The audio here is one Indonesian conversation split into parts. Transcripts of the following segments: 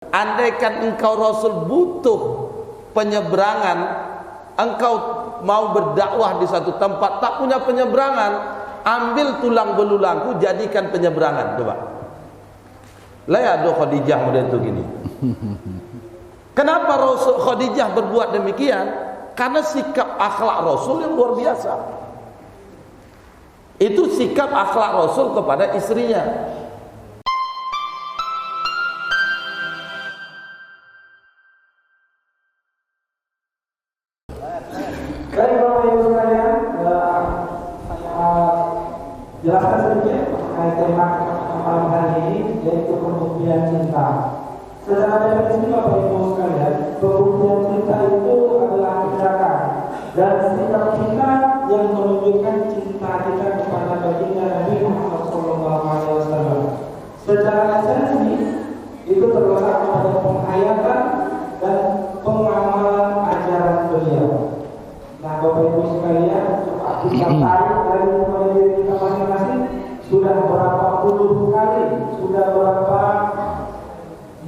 Andaikan engkau Rasul butuh penyeberangan, engkau mau berdakwah di satu tempat tak punya penyeberangan, ambil tulang belulangku jadikan penyeberangan. Coba. Lah ya do Khadijah model itu gini. Kenapa Rasul Khadijah berbuat demikian? Karena sikap akhlak Rasul yang luar biasa. Itu sikap akhlak Rasul kepada istrinya. Baik Bapak Ibu sekalian, saya jelaskan sedikit terkait tema malam hari ini, yaitu pembuktian cinta. Secara definisi Bapak Ibu sekalian, pembuktian cinta itu adalah tindakan dan sikap kita yang menunjukkan cinta kita kepada baginda Nabi Muhammad SAW. Secara esensi itu terletak pada penghayatan dan pengamalan ajaran beliau. Nah, Bapak Ibu sekalian, kita tarik dari kepada diri kita masing-masing, sudah berapa puluh kali, sudah berapa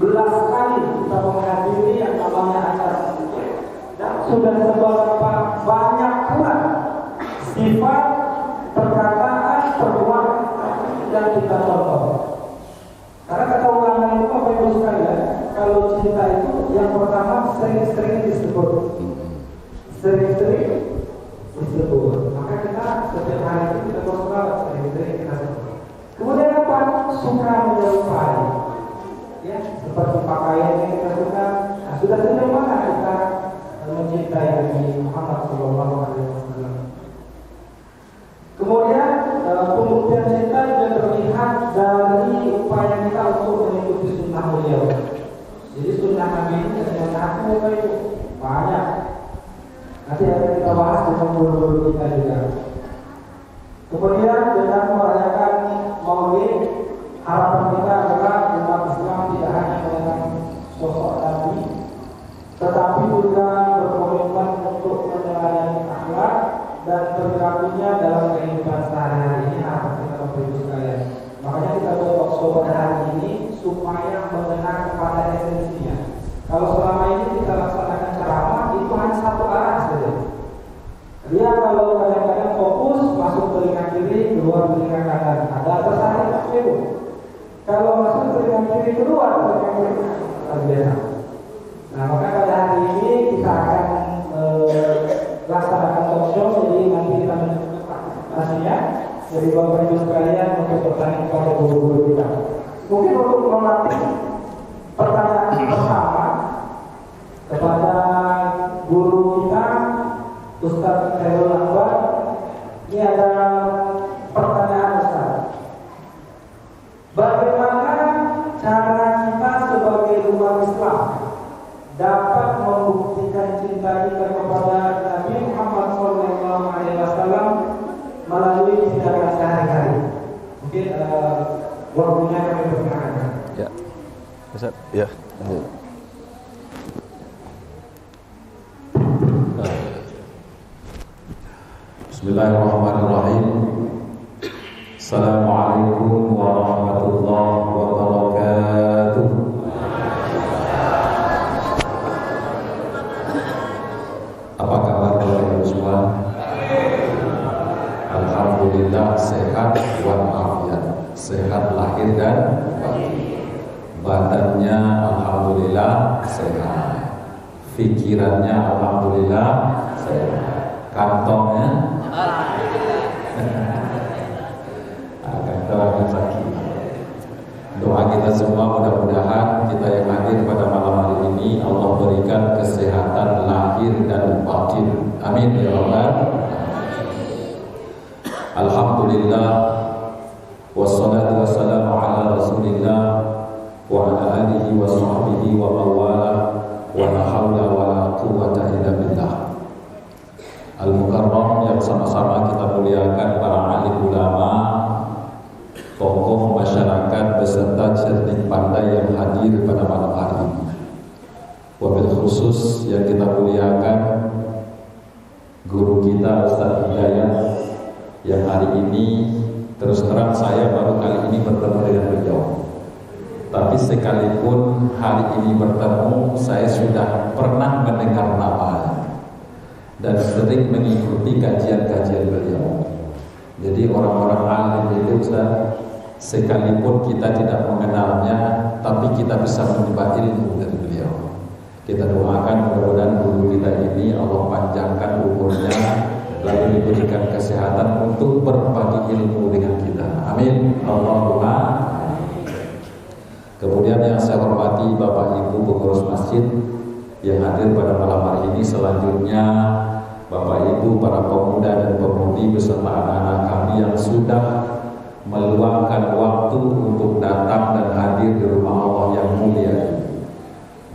belas kali kita menghadiri yang namanya acara zikir, dan sudah seberapa banyak pula sifat, perkataan, perbuatan yang kita contoh. Karena kata ulama itu Bapak Ibu sekalian, kalau cinta itu yang pertama sering-sering disebut. Sering-sering disebut. Maka kita setiap hari itu kita bersolat, sering-sering kita sebut. Kemudian apa? Suka menyukai. Ya, seperti pakaian yang kita suka. Nah, sudah sejauh mana kita mencintai Nabi Muhammad SAW. Kemudian pembuktian cinta juga terlihat dari upaya kita untuk mengikuti sunnah beliau. Jadi sunnah Nabi ini tidak satu, banyak. Nanti akan kita bahas dengan guru-guru kita juga. Kemudian dengan merayakan Maulid, harapan kita adalah umat Islam tidak hanya mengenang sosok Nabi, tetapi juga berkomitmen untuk meneladani akhlak dan perilakunya dalam kehidupan sehari-hari. Ini harapan kita Bapak Ibu sekalian. Makanya kita buat sobat hari ini supaya mengenang kepada esensinya. Kalau selama ini kita laksanakan ceramah itu hanya satu arah saja. Dia kalau kadang-kadang fokus masuk telinga kiri, keluar telinga kanan. Ada tersangka tak perlu. Kalau masuk telinga kiri, keluar telinga kiri, terbiasa. Nah, maka pada hari ini kita akan laksanakan talk show. Jadi nanti kita menunjukkan partisipasinya. Jadi Bapak Ibu sekalian untuk bertanya kepada guru-guru kita. Mungkin untuk melatih pertanyaan pertama kepada guru kita Ustaz Khairul Akbar. Ini ada pertanyaan Ustaz. Bagaimana cara kita sebagai umat Islam dapat membuktikan cinta kita kepada Nabi Muhammad SAW melalui tindakan sehari-hari? Mungkin waktunya kami perkenalkan. Ya, Ustaz. Ya. Bismillahirrahmanirrahim. Assalamualaikum warahmatullahi wabarakatuh. Apa kabar Bapak-Ibu semua? Alhamdulillah sehat walafiat. Sehat lahir dan batin. Badannya alhamdulillah sehat. Pikirannya alhamdulillah sehat. Kantongnya kantongnya sakit. Doa kita semua mudah-mudahan kita yang hadir pada malam hari ini Allah berikan kesehatan lahir dan batin. Amin ya rabbal alamin. Alhamdulillah wassalatu wassalamu ala Rasulillah wa ala alihi wa sahbihi wa mawala wa la haula wa la quwwata illa billah. Al-Mukarram yang sama-sama kita muliakan para alim ulama, tokoh masyarakat beserta cerdik pandai yang hadir pada malam hari ini. Wabil khusus yang kita muliakan guru kita Ustaz Hidayat yang hari ini terus terang saya baru kali ini bertemu dengan beliau. Tapi sekalipun hari ini bertemu, saya sudah pernah mendengar namanya dan sering mengikuti kajian-kajian beliau. Jadi orang-orang alim itu Ustaz, sekalipun kita tidak mengenalnya, tapi kita bisa menimba ilmu dari beliau. Kita doakan mudah-mudahan guru kita ini Allah panjangkan umurnya, lalu diberikan kesehatan untuk berbagi ilmu dengan kita. Amin. Allahumma. Kemudian yang saya hormati Bapak Ibu pengurus masjid yang hadir pada malam hari ini, selanjutnya Bapak Ibu para pemuda dan pemudi beserta anak-anak kami yang sudah meluangkan waktu untuk datang dan hadir di rumah Allah yang mulia ini.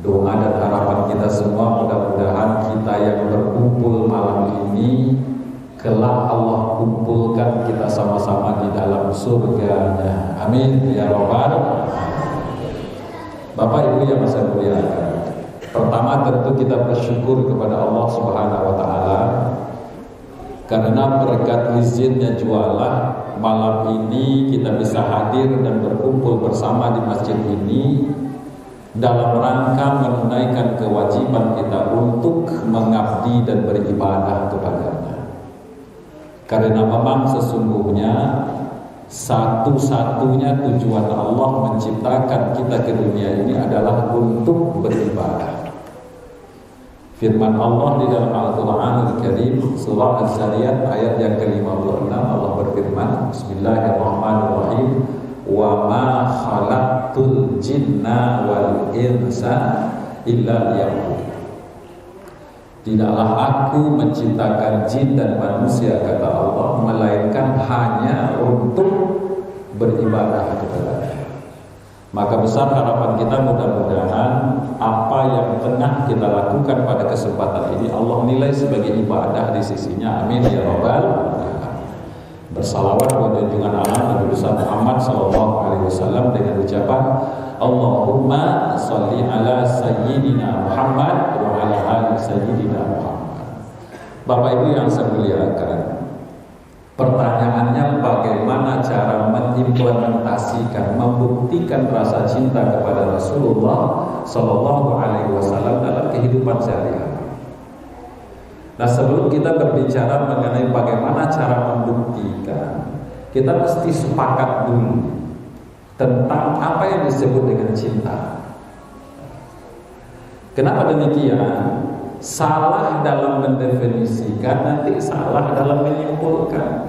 Doa dan harapan kita semua mudah-mudahan kita yang berkumpul malam ini kelak Allah kumpulkan kita sama-sama di dalam surganya. Amin ya rabbal. Bapak Ibu yang saya muliakan, pertama tentu kita bersyukur kepada Allah Subhanahu wa taala karena berkat izinnya jualah malam ini kita bisa hadir dan berkumpul bersama di masjid ini dalam rangka menunaikan kewajiban kita untuk mengabdi dan beribadah kepadanya. Karena memang sesungguhnya satu-satunya tujuan Allah menciptakan kita ke dunia ini adalah untuk beribadah. Firman Allah di dalam Al-Quran Al-Karim surah Az-Zariyat ayat yang ke-56, Allah berfirman, Bismillahirrahmanirrahim, wa ma khalaqtul jinna wal insa illa liya'budun. Tidaklah aku menciptakan jin dan manusia, kata Allah, melainkan hanya untuk beribadah kepada-Nya. Maka besar harapan kita mudah-mudahan apa yang tengah kita lakukan pada kesempatan ini Allah nilai sebagai ibadah di sisinya. Amin ya rabbal. Bersalawat kepada junjungan alam Nabi besar Muhammad SAW dengan ucapan Allahumma sholli ala sayyidina Muhammad wa ala ali sayyidina Muhammad. Bapak Ibu yang saya muliakan, pertanyaannya bagaimana cara mengimplementasikan, membuktikan rasa cinta kepada Rasulullah Sallallahu Alaihi Wasallam dalam kehidupan sehari-hari. Nah, sebelum kita berbicara mengenai bagaimana cara membuktikan, kita mesti sepakat dulu tentang apa yang disebut dengan cinta. Kenapa demikian? Salah dalam mendefinisikan, nanti salah dalam menyimpulkan.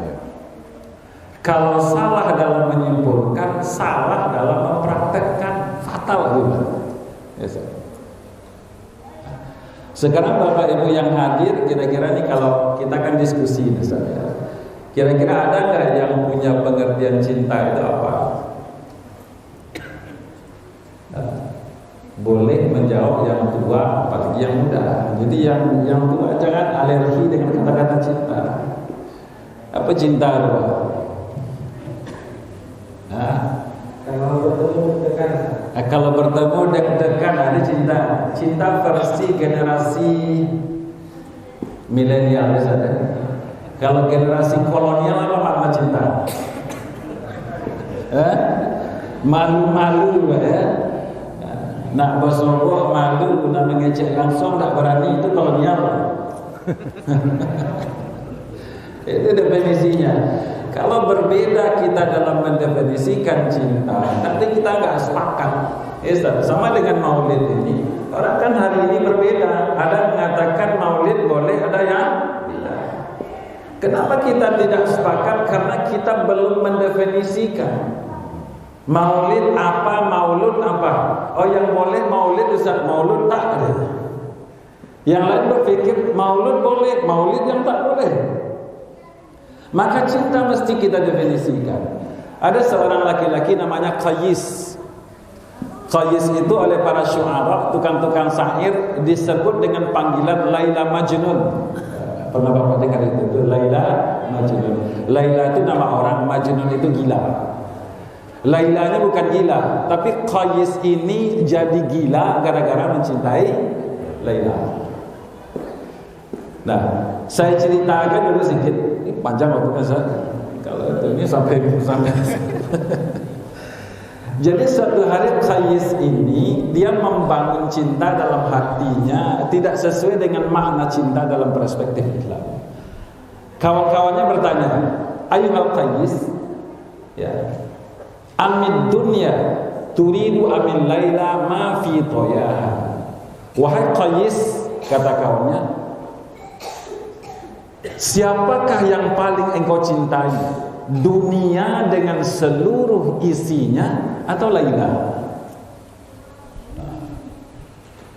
Kalau salah dalam menyimpulkan, salah dalam mempraktekkan, fatal juga. Yes. Sekarang Bapak Ibu yang hadir, kira-kira nih kalau kita kan diskusi misalnya, kira-kira ada nggak yang punya pengertian cinta itu apa? Boleh menjawab yang tua, apalagi yang muda. Jadi yang tua jangan alergi dengan kata-kata cinta. Apa cinta itu? Kalau bertemu deg-degan ada cinta. Cinta versi generasi milenial misalnya. Kalau generasi kolonial apa makna cinta? Malu-malu ya. Nak bersogok malu, nak mengecek langsung tak berani, itu kolonial. Itu definisinya. Kalau berbeda kita dalam mendefinisikan cinta, nanti kita nggak sepakat. Sama dengan maulid ini. Orang kan hari ini berbeda. Ada mengatakan maulid boleh, ada yang tidak. Kenapa kita tidak sepakat? Karena kita belum mendefinisikan. Maulid apa, maulud apa? Oh, yang boleh maulid Ustaz, maulud tak ada. Yang lain berpikir maulud boleh, maulid yang tak boleh. Maka cinta mesti kita definisikan. Ada seorang laki-laki namanya Qais. Qais itu oleh para syu'ara, tukang-tukang syair, disebut dengan panggilan Laila Majnun. Pernah Bapak dengar itu? Laila Majnun. Laila itu nama orang, Majnun itu gila. Lailanya bukan gila, tapi Qais ini jadi gila gara-gara mencintai Laila. Nah, saya ceritakan dulu sedikit. Ini panjang waktunya, Kalau ini sampai Jadi suatu hari Qais ini dia membangun cinta dalam hatinya tidak sesuai dengan makna cinta dalam perspektif Islam. Kawan-kawannya bertanya, "Ayyuhal Qais, ya, amid dunya turidu amil laila ma fi toyaha." Wahai Qais, kata kawannya, siapakah yang paling engkau cintai? Dunia dengan seluruh isinya atau Laila?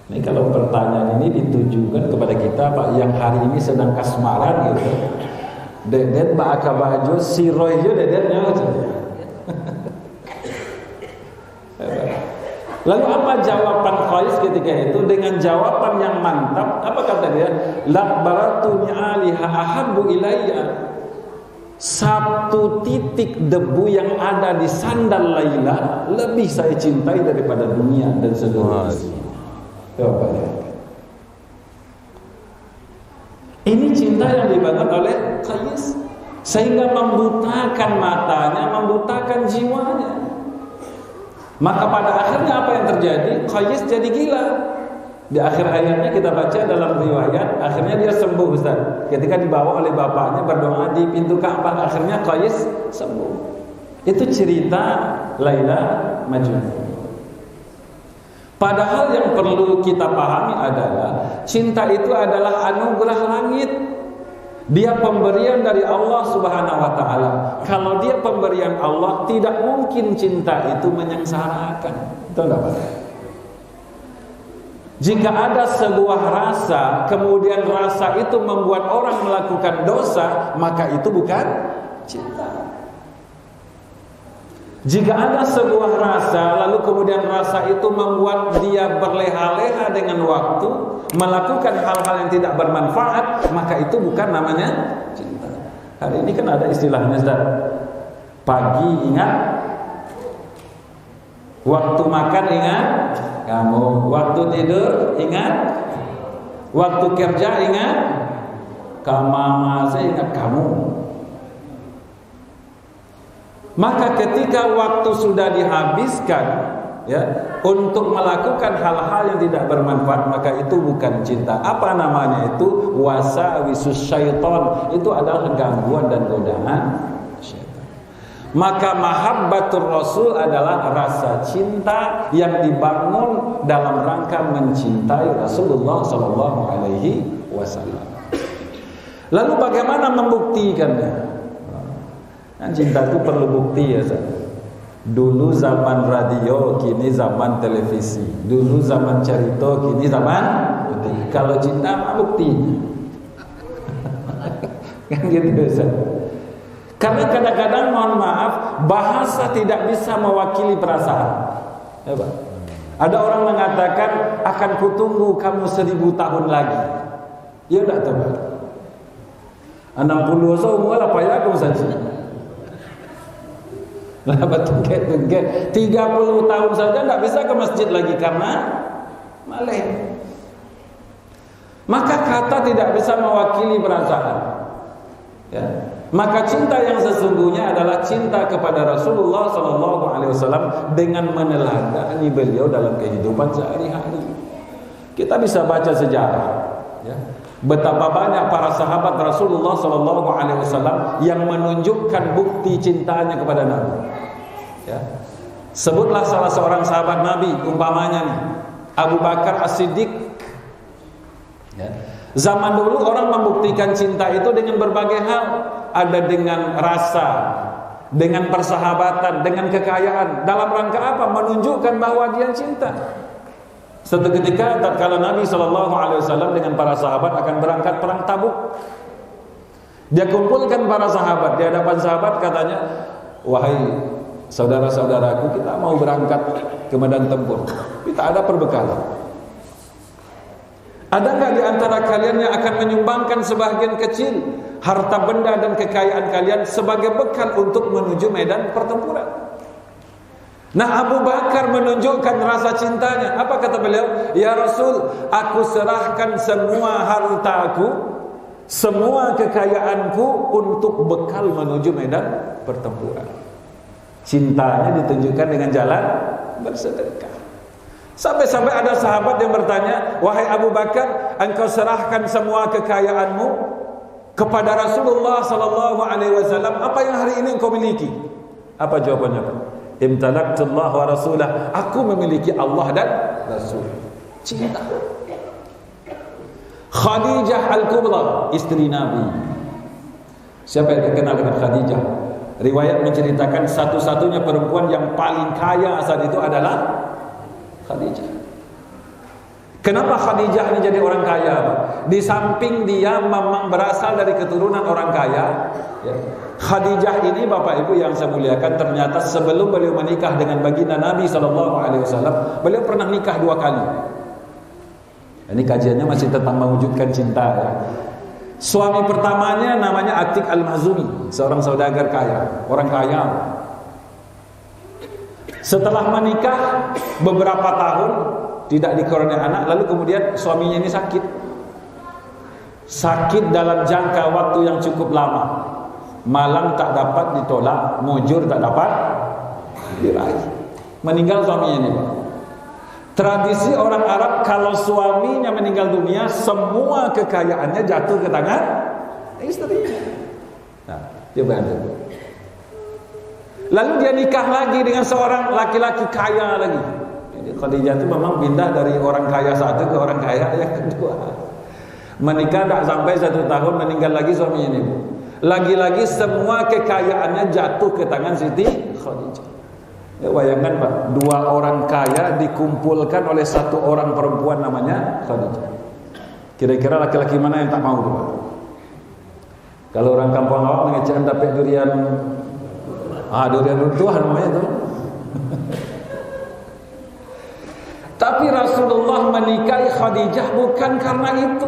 Ini kalau pertanyaan ini ditujukan kepada kita Pak yang hari ini sedang kasmaran gitu. Deden baka baju siroy yo dedennya. Lalu apa jawaban Qais ketika itu dengan jawaban yang mantap? Apa kata dia? Lakbaratu ni'aliha ahabbu ilayya. Satu titik debu yang ada di sandal Laila lebih saya cintai daripada dunia dan seluruh isinya. Coba lihat. Ini cinta yang dibangun oleh Qais sehingga membutakan matanya, membutakan jiwanya. Maka pada akhirnya apa yang terjadi? Qais jadi gila. Di akhir ayatnya kita baca dalam riwayat, akhirnya dia sembuh Ustaz. Ketika dibawa oleh bapaknya berdoa di pintu Ka'bah, akhirnya Qais sembuh. Itu cerita Laila Majnun. Padahal yang perlu kita pahami adalah cinta itu adalah anugerah langit. Dia pemberian dari Allah Subhanahu wa taala. Kalau dia pemberian Allah, tidak mungkin cinta itu menyengsarakan. Betul enggak, Pak? Jika ada sebuah rasa, kemudian rasa itu membuat orang melakukan dosa, maka itu bukan cinta. Jika ada sebuah rasa, lalu kemudian rasa itu membuat dia berleha-leha dengan waktu, melakukan hal-hal yang tidak bermanfaat, maka itu bukan namanya cinta. Hari ini kan ada istilahnya, Ustaz. Pagi ingat, waktu makan ingat kamu, waktu tidur ingat, waktu kerja ingat, kamama saya ingat kamu. Maka ketika waktu sudah dihabiskan ya untuk melakukan hal-hal yang tidak bermanfaat, maka itu bukan cinta. Apa namanya itu? Wasawisus syaitan. Itu adalah gangguan dan godaan syaitan. Maka mahabbatur Rasul adalah rasa cinta yang dibangun dalam rangka mencintai Rasulullah sallallahu alaihi wasallam. Lalu bagaimana membuktikannya? Kan cinta itu perlu bukti ya, Ustaz. Dulu zaman radio, kini zaman televisi. Dulu zaman cerita, kini zaman bukti. Kalau cinta apa buktinya? Kan gitu, Ustaz. Karena kadang-kadang mohon maaf, bahasa tidak bisa mewakili perasaan. Ya, Pak. Ada orang mengatakan akan kutunggu kamu 1000 tahun lagi. Ya enggak tahu. 60 tahun umur apa ya kamu saja. Lah tungket 30 tahun saja enggak bisa ke masjid lagi karena maleh. Maka kata tidak bisa mewakili perasaan. Ya. Maka cinta yang sesungguhnya adalah cinta kepada Rasulullah SAW dengan meneladani beliau dalam kehidupan sehari-hari. Kita bisa baca sejarah, ya, betapa banyak para sahabat Rasulullah SAW yang menunjukkan bukti cintanya kepada Nabi. Ya. Sebutlah salah seorang sahabat Nabi, umpamanya nih, Abu Bakar As-Siddiq. Ya. Zaman dulu orang membuktikan cinta itu dengan berbagai hal. Ada dengan rasa, dengan persahabatan, dengan kekayaan. Dalam rangka apa? Menunjukkan bahwa dia cinta. Suatu ketika tatkala Nabi SAW dengan para sahabat akan berangkat perang Tabuk, dia kumpulkan para sahabat di hadapan sahabat, katanya, wahai saudara-saudaraku, kita mau berangkat ke medan tempur, kita ada perbekalan. Ada nggak di antara kalian yang akan menyumbangkan sebagian kecil harta benda dan kekayaan kalian sebagai bekal untuk menuju medan pertempuran? Nah, Abu Bakar menunjukkan rasa cintanya. Apa kata beliau? Ya Rasul, aku serahkan semua hartaku, semua kekayaanku untuk bekal menuju medan pertempuran. Cintanya ditunjukkan dengan jalan bersedekah. Sampai-sampai ada sahabat yang bertanya, "Wahai Abu Bakar, engkau serahkan semua kekayaanmu kepada Rasulullah sallallahu alaihi wasallam, apa yang hari ini engkau miliki?" Apa jawabannya, Pak? "Imtalaktullah wa rasulah." Aku memiliki Allah dan Rasul. Cinta. Khadijah Al-Kubra, istri Nabi. Siapa yang terkenal dengan Khadijah? Riwayat menceritakan satu-satunya perempuan yang paling kaya saat itu adalah Khadijah. Kenapa Khadijah ini jadi orang kaya? Di samping dia memang berasal dari keturunan orang kaya, ya, Khadijah ini Bapak Ibu yang saya muliakan, ternyata sebelum beliau menikah dengan baginda Nabi SAW, beliau pernah nikah 2 kali. Ini kajiannya masih tentang mewujudkan cinta, ya. Suami pertamanya namanya Atik Al-Mazumi, seorang saudagar kaya, orang kaya. Setelah menikah beberapa tahun tidak dikaruniai anak, lalu kemudian suaminya ini sakit. Sakit dalam jangka waktu yang cukup lama. Malam tak dapat ditolak, mujur tak dapat diraih. Meninggal suaminya ini, Pak. Tradisi orang Arab kalau suaminya meninggal dunia, semua kekayaannya jatuh ke tangan istrinya. Nah, coba Anda. Lalu dia nikah lagi dengan seorang laki-laki kaya lagi. Jadi Khadijah itu memang pindah dari orang kaya satu ke orang kaya yang kedua. Menikah tak sampai 1 tahun meninggal lagi suaminya ini. Lagi-lagi semua kekayaannya jatuh ke tangan Siti Khadijah. Ya, bayangkan Pak, 2 orang kaya dikumpulkan oleh 1 orang perempuan namanya Khadijah. Kira-kira laki-laki mana yang tak mau Pak? Kalau orang kampung awak mengecek dapat durian, durian runtuhan namanya tuh. Tapi Rasulullah menikahi Khadijah bukan karena itu.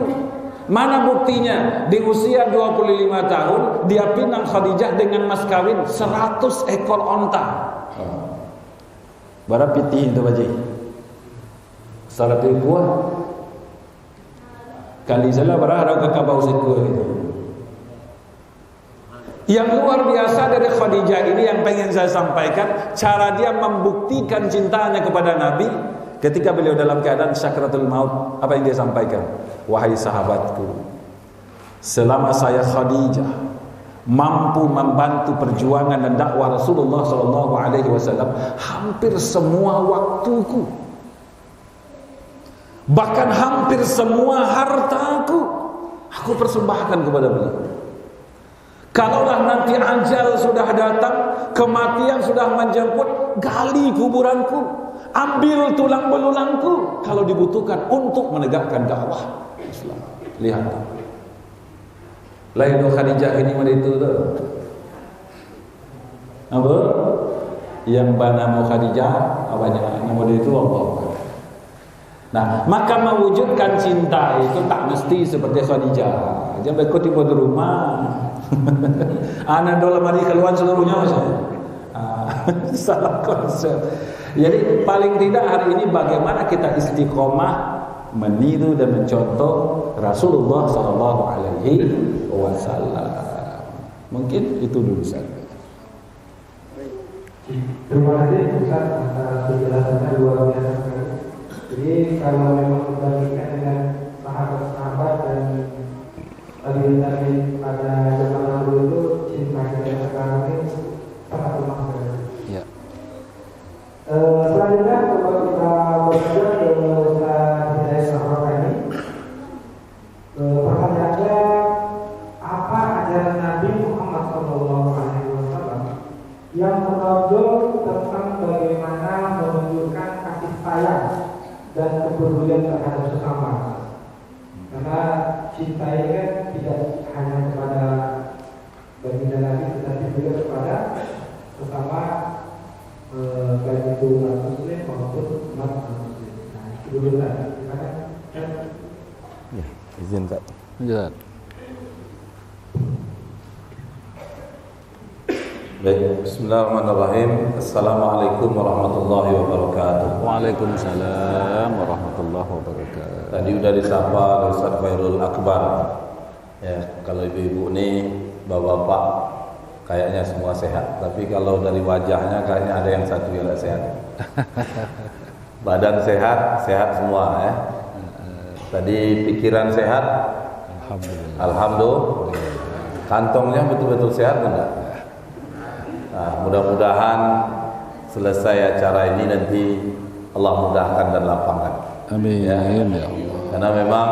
Mana buktinya? Di usia 25 tahun dia pinang Khadijah dengan mas kawin 100 ekor onta. Bara pitih itu baji. Salah kuah. Kali salah bara ada kakabau setua itu. Yang luar biasa dari Khadijah ini yang pengen saya sampaikan, cara dia membuktikan cintanya kepada Nabi ketika beliau dalam keadaan sakratul maut. Apa yang dia sampaikan? "Wahai sahabatku, selama saya Khadijah mampu membantu perjuangan dan dakwah Rasulullah SAW, hampir semua waktuku, bahkan hampir semua hartaku, aku persembahkan kepada beliau. Kalaulah nanti ajal sudah datang, kematian sudah menjemput, gali kuburanku, ambil tulang belulangku kalau dibutuhkan untuk menegakkan dakwah Islam." Lihat, lain Khadijah ini mana itu tuh? Apa? Yang bana Khadijah, apanya? Nama dia itu Allah. Nah, maka mewujudkan cinta itu tak mesti seperti Khadijah. Jangan berikut tiba di rumah. Anak dalam hari keluar seluruhnya saja. Salah konsep. Jadi paling tidak hari ini bagaimana kita istiqomah meniru dan mencontoh Rasulullah SAW. Mungkin itu dulu saja. Terima kasih Ustaz atas penjelasannya luar biasa. Jadi kalau memang dibandingkan dengan sahabat-sahabat dan tadi pada zaman lalu itu, cinta kita sekarang ini sangat lemah sekali. Ya. Selanjutnya kalau kita berbicara ke Ustaz Hidayat Sahroka ini, pertanyaannya, apa ajaran Nabi Muhammad SAW yang menonjol tentang bagaimana menunjukkan kasih sayang dan kepedulian terhadap sesama? Karena cinta ini kan tidak hanya kepada baginda Nabi, tetapi juga kepada sesama, baik itu umat Muslim maupun umat non-Muslim. Nah, itu dulu lah. Ya, izin Kak. Lanjut. Baik, bismillahirrahmanirrahim. Assalamualaikum warahmatullahi wabarakatuh. Waalaikumsalam warahmatullahi wabarakatuh. Tadi udah disapa Ustaz Khairul Akbar. Ya, kalau ibu-ibu nih, bapak-bapak kayaknya semua sehat. Tapi kalau dari wajahnya kayaknya ada yang satu yang tidak sehat. Badan sehat, sehat semua ya. Tadi pikiran sehat, alhamdulillah. Kantongnya betul-betul sehat enggak? Nah, mudah-mudahan selesai acara ini nanti Allah mudahkan dan lapangkan. Amin Ya. ya Allah. Karena memang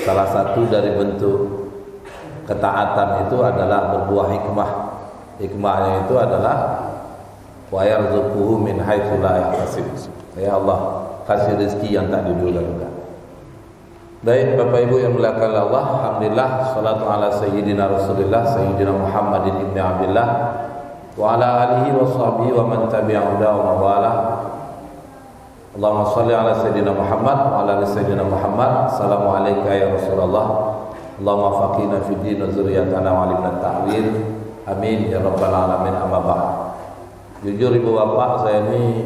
salah satu dari bentuk ketaatan itu adalah berbuah hikmah. Hikmahnya itu adalah wa yarzuquhu min haitsu la yahtasib. Ya Allah, kasih rezeki yang tak diduga-duga. Baik Bapak Ibu yang dimuliakan Allah, alhamdulillah salatu ala sayyidina Rasulillah sayyidina Muhammadin ibn Abdullah wa ala alihi wa sahbihi wa man tabi'ahu wa wala. Allahumma shalli ala sayyidina Muhammad wa ala ali sayyidina Muhammad. Assalamu alayka ya Rasulullah. Allahumma faqina fid din wa zurriyatana wa alimna ta'wil. Amin ya rabbal alamin. Amma ba'd. Jujur Ibu Bapak, saya ini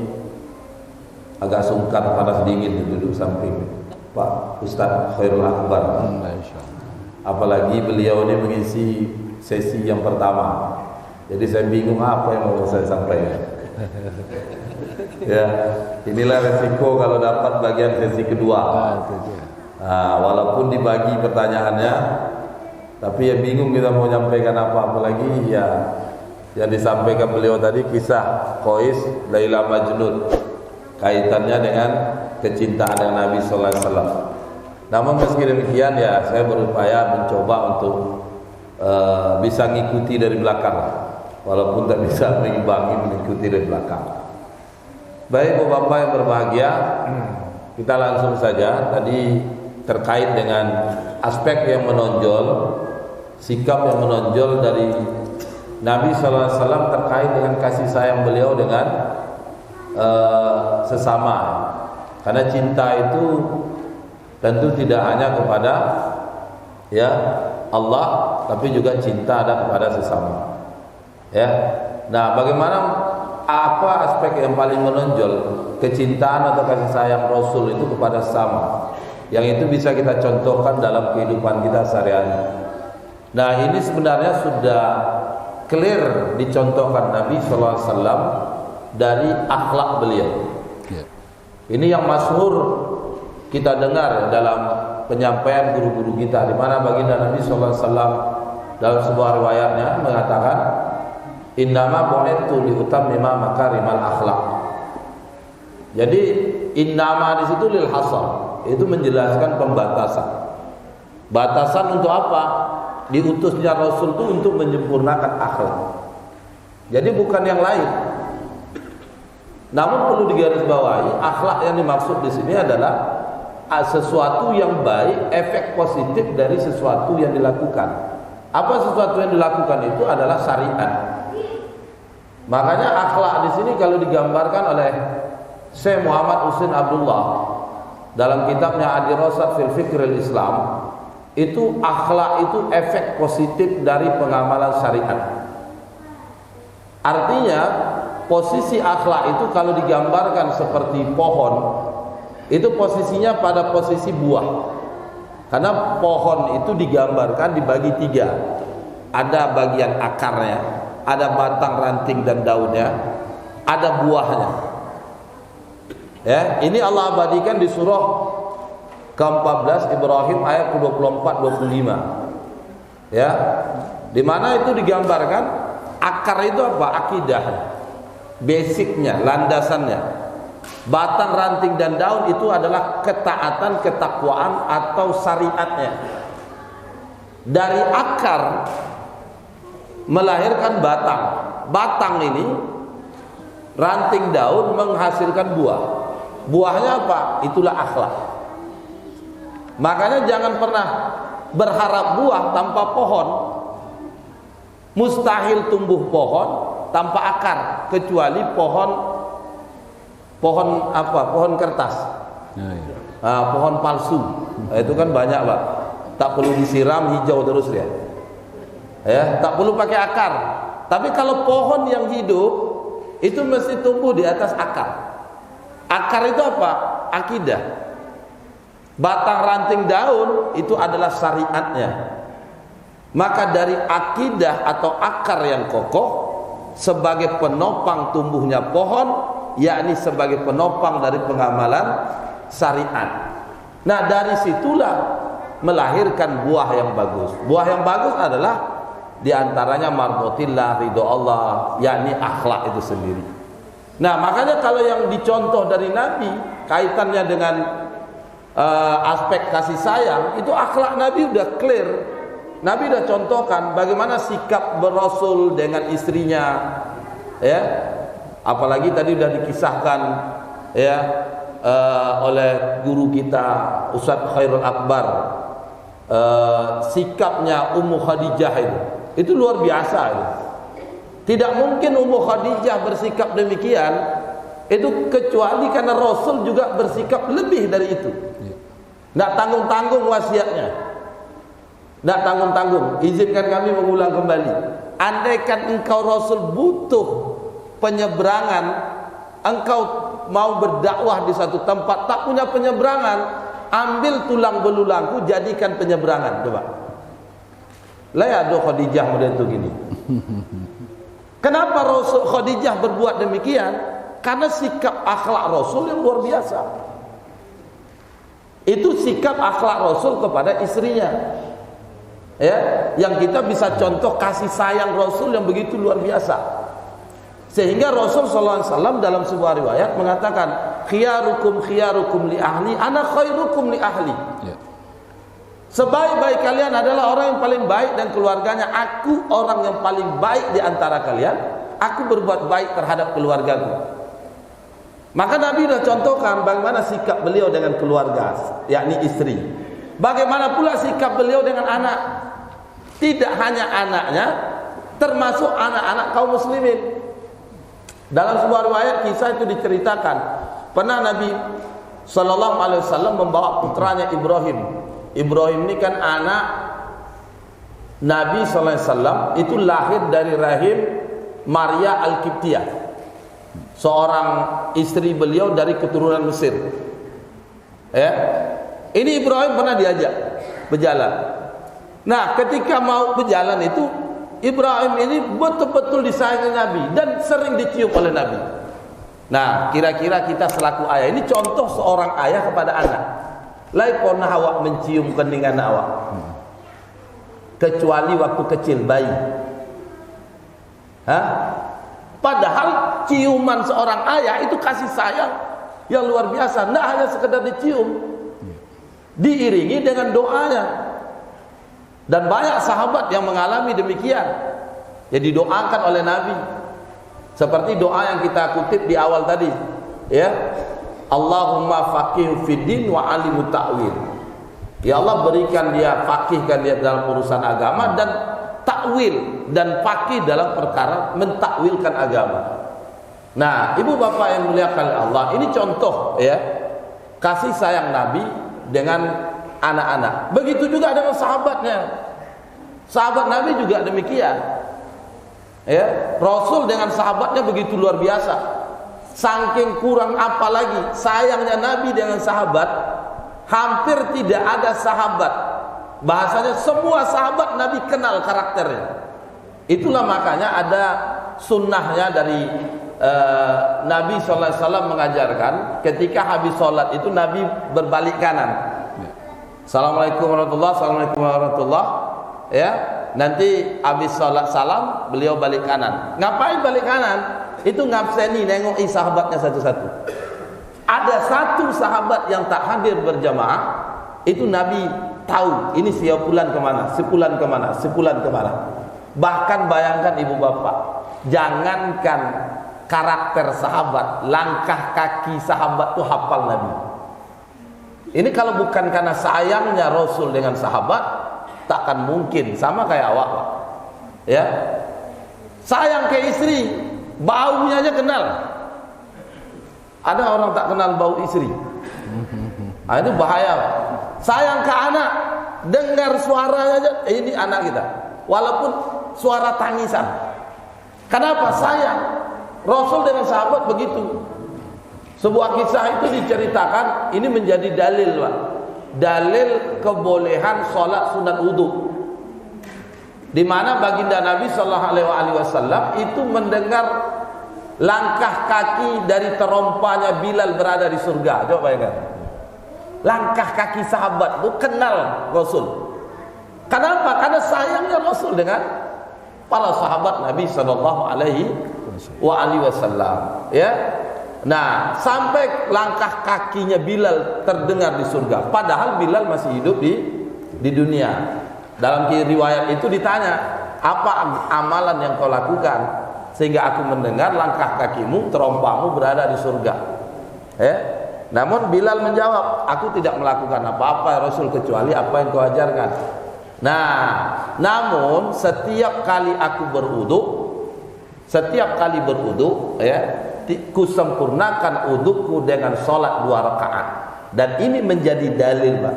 agak sungkan panas dingin duduk samping Pak Ustaz Khairul Akbar. Apalagi beliau ini mengisi sesi yang pertama. Jadi saya bingung apa yang mau saya sampaikan. Ya, inilah resiko kalau dapat bagian sesi kedua. Nah, walaupun dibagi pertanyaannya, tapi ya bingung kita mau menyampaikan apa. Apalagi ya yang disampaikan beliau tadi kisah Qais Laila Majnun, kaitannya dengan kecintaan dengan Nabi Sallallahu Alaihi Wasallam. Namun meski demikian ya saya berupaya mencoba untuk bisa mengikuti dari belakang, walaupun tak bisa mengimbangi mengikuti dari belakang. Baik Bapak yang berbahagia, kita langsung saja. Tadi terkait dengan aspek yang menonjol, sikap yang menonjol dari Nabi Sallallahu Alaihi Wasallam terkait dengan kasih sayang beliau dengan sesama. Karena cinta itu tentu tidak hanya kepada ya Allah, tapi juga cinta ada kepada sesama. Ya. Nah, bagaimana apa aspek yang paling menonjol kecintaan atau kasih sayang Rasul itu kepada sesama? Yang itu bisa kita contohkan dalam kehidupan kita sehari-hari. Nah, ini sebenarnya sudah clear dicontohkan Nabi sallallahu alaihi wasallam dari akhlak beliau. Ini yang masyhur kita dengar dalam penyampaian guru-guru kita, di mana baginda Nabi sallallahu alaihi wasallam dalam sebuah riwayatnya mengatakan, "Innama bu'ithu liutammima makarimal akhlak." Jadi innama di situ lil hasar, itu menjelaskan pembatasan. Batasan untuk apa? Diutusnya Rasul itu untuk menyempurnakan akhlak. Jadi bukan yang lain. Namun perlu digarisbawahi, akhlak yang dimaksud di sini adalah sesuatu yang baik, efek positif dari sesuatu yang dilakukan. Apa sesuatu yang dilakukan itu adalah syariat. Makanya akhlak di sini kalau digambarkan oleh Syekh Muhammad Husin Abdullah dalam kitabnya Ad-Dirasat fil Fikril Islam, itu akhlak itu efek positif dari pengamalan syariat. Artinya posisi akhlak itu kalau digambarkan seperti pohon, itu posisinya pada posisi buah. Karena pohon itu digambarkan dibagi tiga. Ada bagian akarnya, ada batang, ranting dan daunnya, ada buahnya. Ya, ini Allah abadikan di surah ke-14 Ibrahim ayat ke-24-25. Ya. Di mana itu digambarkan akar itu apa? Akidah. Basicnya, landasannya. Batang, ranting dan daun itu adalah ketaatan, ketakwaan atau syariatnya. Dari akar melahirkan batang. Batang ini, ranting, daun menghasilkan buah. Buahnya apa? Itulah akhlak. Makanya jangan pernah berharap buah tanpa pohon. Mustahil tumbuh pohon tanpa akar, kecuali pohon apa? Pohon kertas. Pohon palsu. Itu kan banyak, Pak. Tak perlu disiram, hijau terus dia. Ya, tak perlu pakai akar. Tapi kalau pohon yang hidup itu mesti tumbuh di atas akar. Akar itu apa? Akidah. Batang, ranting, daun itu adalah syariatnya. Maka dari akidah atau akar yang kokoh sebagai penopang tumbuhnya pohon, yakni sebagai penopang dari pengamalan syariat. Nah, dari situlah melahirkan buah yang bagus. Buah yang bagus adalah diantaranya mardotillah, ridho Allah, yakni akhlak itu sendiri. Nah, makanya kalau yang dicontoh dari Nabi kaitannya dengan aspek kasih sayang, itu akhlak Nabi udah clear. Nabi udah contohkan bagaimana sikap berasul dengan istrinya, ya. Apalagi tadi udah dikisahkan, ya, oleh guru kita Ustaz Khairul Akbar, sikapnya Ummu Khadijah itu luar biasa itu. Tidak mungkin Ummu Khadijah bersikap demikian itu kecuali karena Rasul juga bersikap lebih dari itu. Tidak tanggung-tanggung wasiatnya. Tidak tanggung-tanggung. Izinkan kami mengulang kembali. Andaikan engkau Rasul butuh penyeberangan, engkau mau berdakwah di satu tempat tak punya penyeberangan, ambil tulang belulangku jadikan penyeberangan. Coba. Lah ya do Khadijah model itu gini. Kenapa Rasul Khadijah berbuat demikian? Karena sikap akhlak Rasul yang luar biasa. Itu sikap akhlak Rasul kepada istrinya. Ya, yang kita bisa contoh kasih sayang Rasul yang begitu luar biasa. Sehingga Rasul SAW dalam sebuah riwayat mengatakan, khiyarukum khiyarukum li ahli, ana khairukum li ahli. Ya. Sebaik-baik kalian adalah orang yang paling baik dan keluarganya. Aku orang yang paling baik di antara kalian. Aku berbuat baik terhadap keluargaku. Maka Nabi sudah contohkan bagaimana sikap beliau dengan keluarga, yakni istri. Bagaimana pula sikap beliau dengan anak. Tidak hanya anaknya, termasuk anak-anak kaum muslimin. Dalam sebuah riwayat kisah itu diceritakan, pernah Nabi SAW membawa putranya Ibrahim. Ibrahim ini kan anak Nabi SAW, itu lahir dari rahim Maria Al-Qibtiyah, seorang istri beliau dari keturunan Mesir. Ya, ini Ibrahim pernah diajak berjalan. Nah, ketika mau berjalan itu Ibrahim ini betul-betul disayangi Nabi dan sering dicium oleh Nabi. Nah, kira-kira kita selaku ayah, ini contoh seorang ayah kepada anak. Lai pernah awak mencium keningan awak, kecuali waktu kecil bayi. Hah? Padahal ciuman seorang ayah itu kasih sayang yang luar biasa. Tidak hanya sekedar dicium, diiringi dengan doanya. Dan banyak sahabat yang mengalami demikian. Jadi didoakan oleh Nabi. Seperti doa yang kita kutip di awal tadi, ya. Allahumma faqihhu fiddin wa alimu ta'wil. Ya Allah, berikan dia, faqihkan dia dalam urusan agama dan takwil, dan faqih dalam perkara mentakwilkan agama. Nah, ibu bapak yang muliakan Allah, ini contoh, ya, kasih sayang Nabi dengan anak-anak. Begitu juga dengan sahabatnya. Sahabat Nabi juga demikian. Ya, Rasul dengan sahabatnya begitu luar biasa. Saking kurang apa lagi sayangnya Nabi dengan sahabat, hampir tidak ada sahabat, bahasanya semua sahabat Nabi kenal karakternya. Itulah makanya ada sunnahnya dari Nabi SAW mengajarkan ketika habis sholat itu Nabi berbalik kanan. Assalamualaikum warahmatullahi, assalamualaikum warahmatullahi. Ya, nanti habis sholat salam beliau balik kanan. Ngapain balik kanan? Itu ngabseni, nengoki sahabatnya satu-satu. Ada satu sahabat yang tak hadir berjamaah, itu Nabi tahu ini sepulan kemana, sepulan kemana, sepulan kemana. Bahkan bayangkan ibu bapak, jangankan karakter sahabat, langkah kaki sahabat tuh hafal Nabi. Ini kalau bukan karena sayangnya Rasul dengan sahabat, takkan mungkin. Sama kayak awak, Pak. Ya, sayang ke istri, baunya aja kenal. Ada orang tak kenal bau istri. Nah, itu bahaya, Pak. Sayang ke anak, dengar suaranya aja, ini anak kita. Walaupun suara tangisan. Kenapa? Sayang. Rasul dengan sahabat begitu. Sebuah kisah itu diceritakan, ini menjadi dalil, Pak. Dalil kebolehan sholat sunat wudu. di mana baginda Nabi sallallahu alaihi wasallam itu mendengar langkah kaki dari terompanya Bilal berada di surga. Coba bayangkan. Langkah kaki sahabat itu kenal Rasul. Kenapa? Karena sayangnya Rasul dengan para sahabat Nabi sallallahu alaihi wasallam, ya. Nah, sampai langkah kakinya Bilal terdengar di surga. Padahal Bilal masih hidup di dunia. Dalam riwayat itu ditanya, apa amalan yang kau lakukan sehingga aku mendengar langkah kakimu, terompamu berada di surga? Namun Bilal menjawab, aku tidak melakukan apa-apa ya Rasul kecuali apa yang kau ajarkan. Nah, namun setiap kali aku berwudu, ya, kusempurnakan wuduku dengan sholat 2 rakaat. Dan ini menjadi dalil, Pak,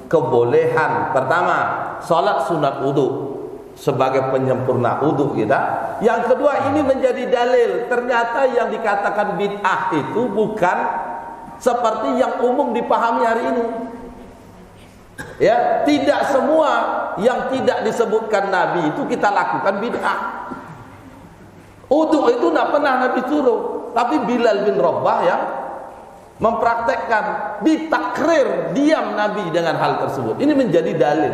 kebolehan pertama sholat sunat wudu sebagai penyempurna wudu kita. Yang kedua, ini menjadi dalil ternyata yang dikatakan bid'ah itu bukan seperti yang umum dipahami hari ini. Ya, tidak semua yang tidak disebutkan Nabi itu kita lakukan bid'ah. Wudu itu tidak pernah Nabi suruh, tapi Bilal bin Rabah yang mempraktekkan, ditakrir diam Nabi dengan hal tersebut. Ini menjadi dalil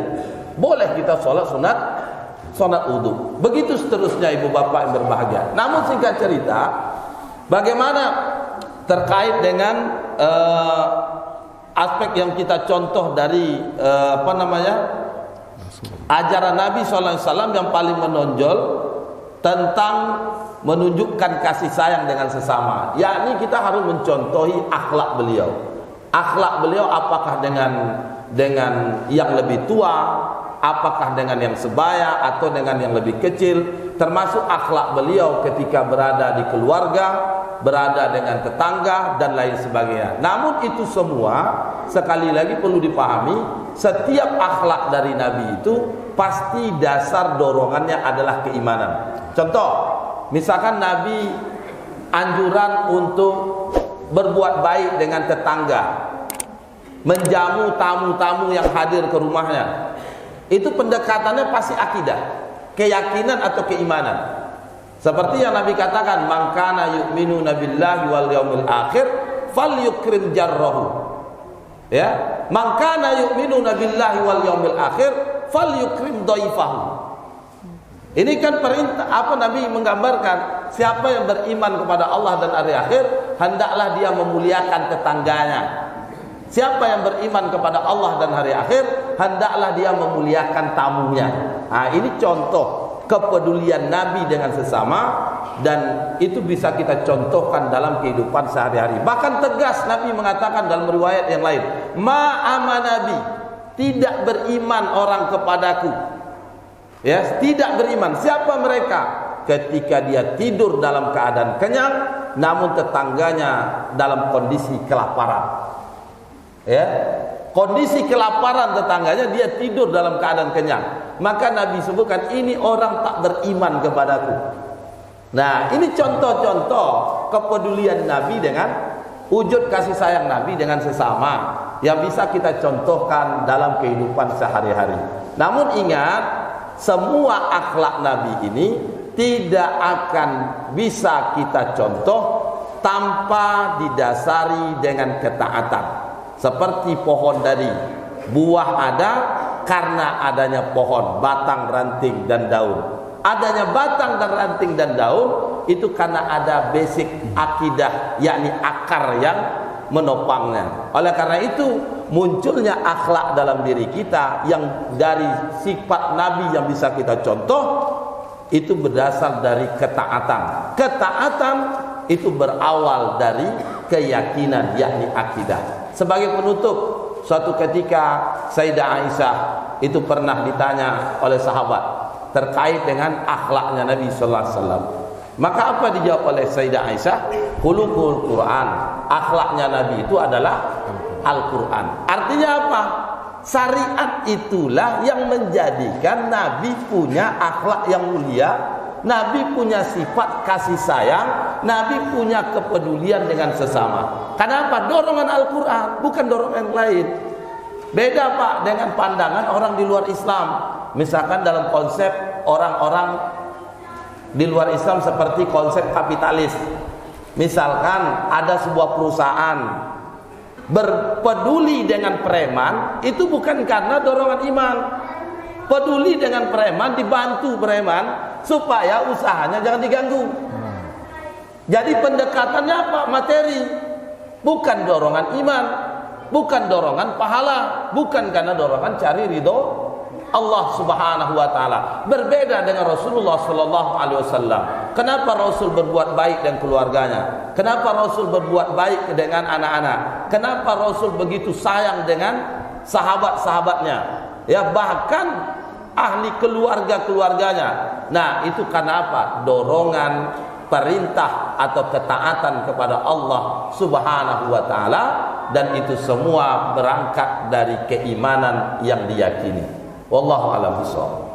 boleh kita sholat sunat wudu. Begitu seterusnya ibu bapak yang berbahagia. Namun singkat cerita, bagaimana terkait dengan aspek yang kita contoh dari ajaran Nabi SAW yang paling menonjol tentang menunjukkan kasih sayang dengan sesama, yakni kita harus mencontohi akhlak beliau. Akhlak beliau apakah dengan yang lebih tua, apakah dengan yang sebaya atau dengan yang lebih kecil, termasuk akhlak beliau ketika berada di keluarga, berada dengan tetangga dan lain sebagainya. Namun itu semua sekali lagi perlu dipahami, setiap akhlak dari Nabi itu pasti dasar dorongannya adalah keimanan. Contoh, misalkan Nabi anjuran untuk berbuat baik dengan tetangga, menjamu tamu-tamu yang hadir ke rumahnya. Itu pendekatannya pasti akidah, keyakinan atau keimanan. Seperti yang Nabi katakan, "Man kana yu'minuna billahi wal yaumil akhir falyukrim jarrahu." Ya, "Man kana yu'minuna billahi wal yaumil akhir falyukrim dhaifahu." Ini kan perintah Nabi menggambarkan siapa yang beriman kepada Allah dan hari akhir hendaklah dia memuliakan tetangganya. Siapa yang beriman kepada Allah dan hari akhir hendaklah dia memuliakan tamunya. Nah, ini contoh kepedulian Nabi dengan sesama, dan itu bisa kita contohkan dalam kehidupan sehari-hari. Bahkan tegas Nabi mengatakan dalam riwayat yang lain, "Ma amanabi," tidak beriman orang kepadaku. Ya, tidak beriman. Siapa mereka? Ketika dia tidur dalam keadaan kenyang, namun tetangganya dalam kondisi kelaparan. Ya, kondisi kelaparan tetangganya, dia tidur dalam keadaan kenyang. Maka Nabi sebutkan, ini orang tak beriman kepadaku. Nah, ini contoh-contoh kepedulian Nabi dengan wujud kasih sayang Nabi dengan sesama yang bisa kita contohkan dalam kehidupan sehari-hari. Namun ingat, semua akhlak Nabi ini tidak akan bisa kita contoh tanpa didasari dengan ketaatan. Seperti pohon dari buah ada karena adanya pohon, batang, ranting dan daun. Adanya batang dan ranting dan daun itu karena ada basic akidah, yakni akar yang menopangnya. Oleh karena itu munculnya akhlak dalam diri kita yang dari sifat Nabi yang bisa kita contoh itu berdasar dari ketaatan. Ketaatan itu berawal dari keyakinan, yakni akidah. Sebagai penutup, suatu ketika Sayyidah Aisyah itu pernah ditanya oleh sahabat terkait dengan akhlaknya Nabi sallallahu alaihi wasallam. Maka apa dijawab oleh Sayyidah Aisyah? Khuluqul Quran. Akhlaknya Nabi itu adalah Al-Quran. Artinya apa? Syariat itulah yang menjadikan Nabi punya akhlak yang mulia, Nabi punya sifat kasih sayang, Nabi punya kepedulian dengan sesama. Kenapa? Dorongan Al-Quran, bukan dorongan yang lain. Beda Pak dengan pandangan orang di luar Islam. Misalkan dalam konsep orang-orang di luar Islam seperti konsep kapitalis. Misalkan ada sebuah perusahaan berpeduli dengan preman, itu bukan karena dorongan iman. Peduli dengan preman, dibantu preman supaya usahanya jangan diganggu. Jadi pendekatannya apa? Materi, bukan dorongan iman, bukan dorongan pahala, bukan karena dorongan cari ridho Allah Subhanahu wa taala. Berbeda dengan Rasulullah sallallahu alaihi wasallam. Kenapa Rasul berbuat baik dengan keluarganya? Kenapa Rasul berbuat baik dengan anak-anak? Kenapa Rasul begitu sayang dengan sahabat-sahabatnya? Ya, bahkan ahli keluarga-keluarganya. Nah, itu karena apa? Dorongan perintah atau ketaatan kepada Allah Subhanahu wa taala, dan itu semua berangkat dari keimanan yang diyakini. Wallahu a'lam bishawab.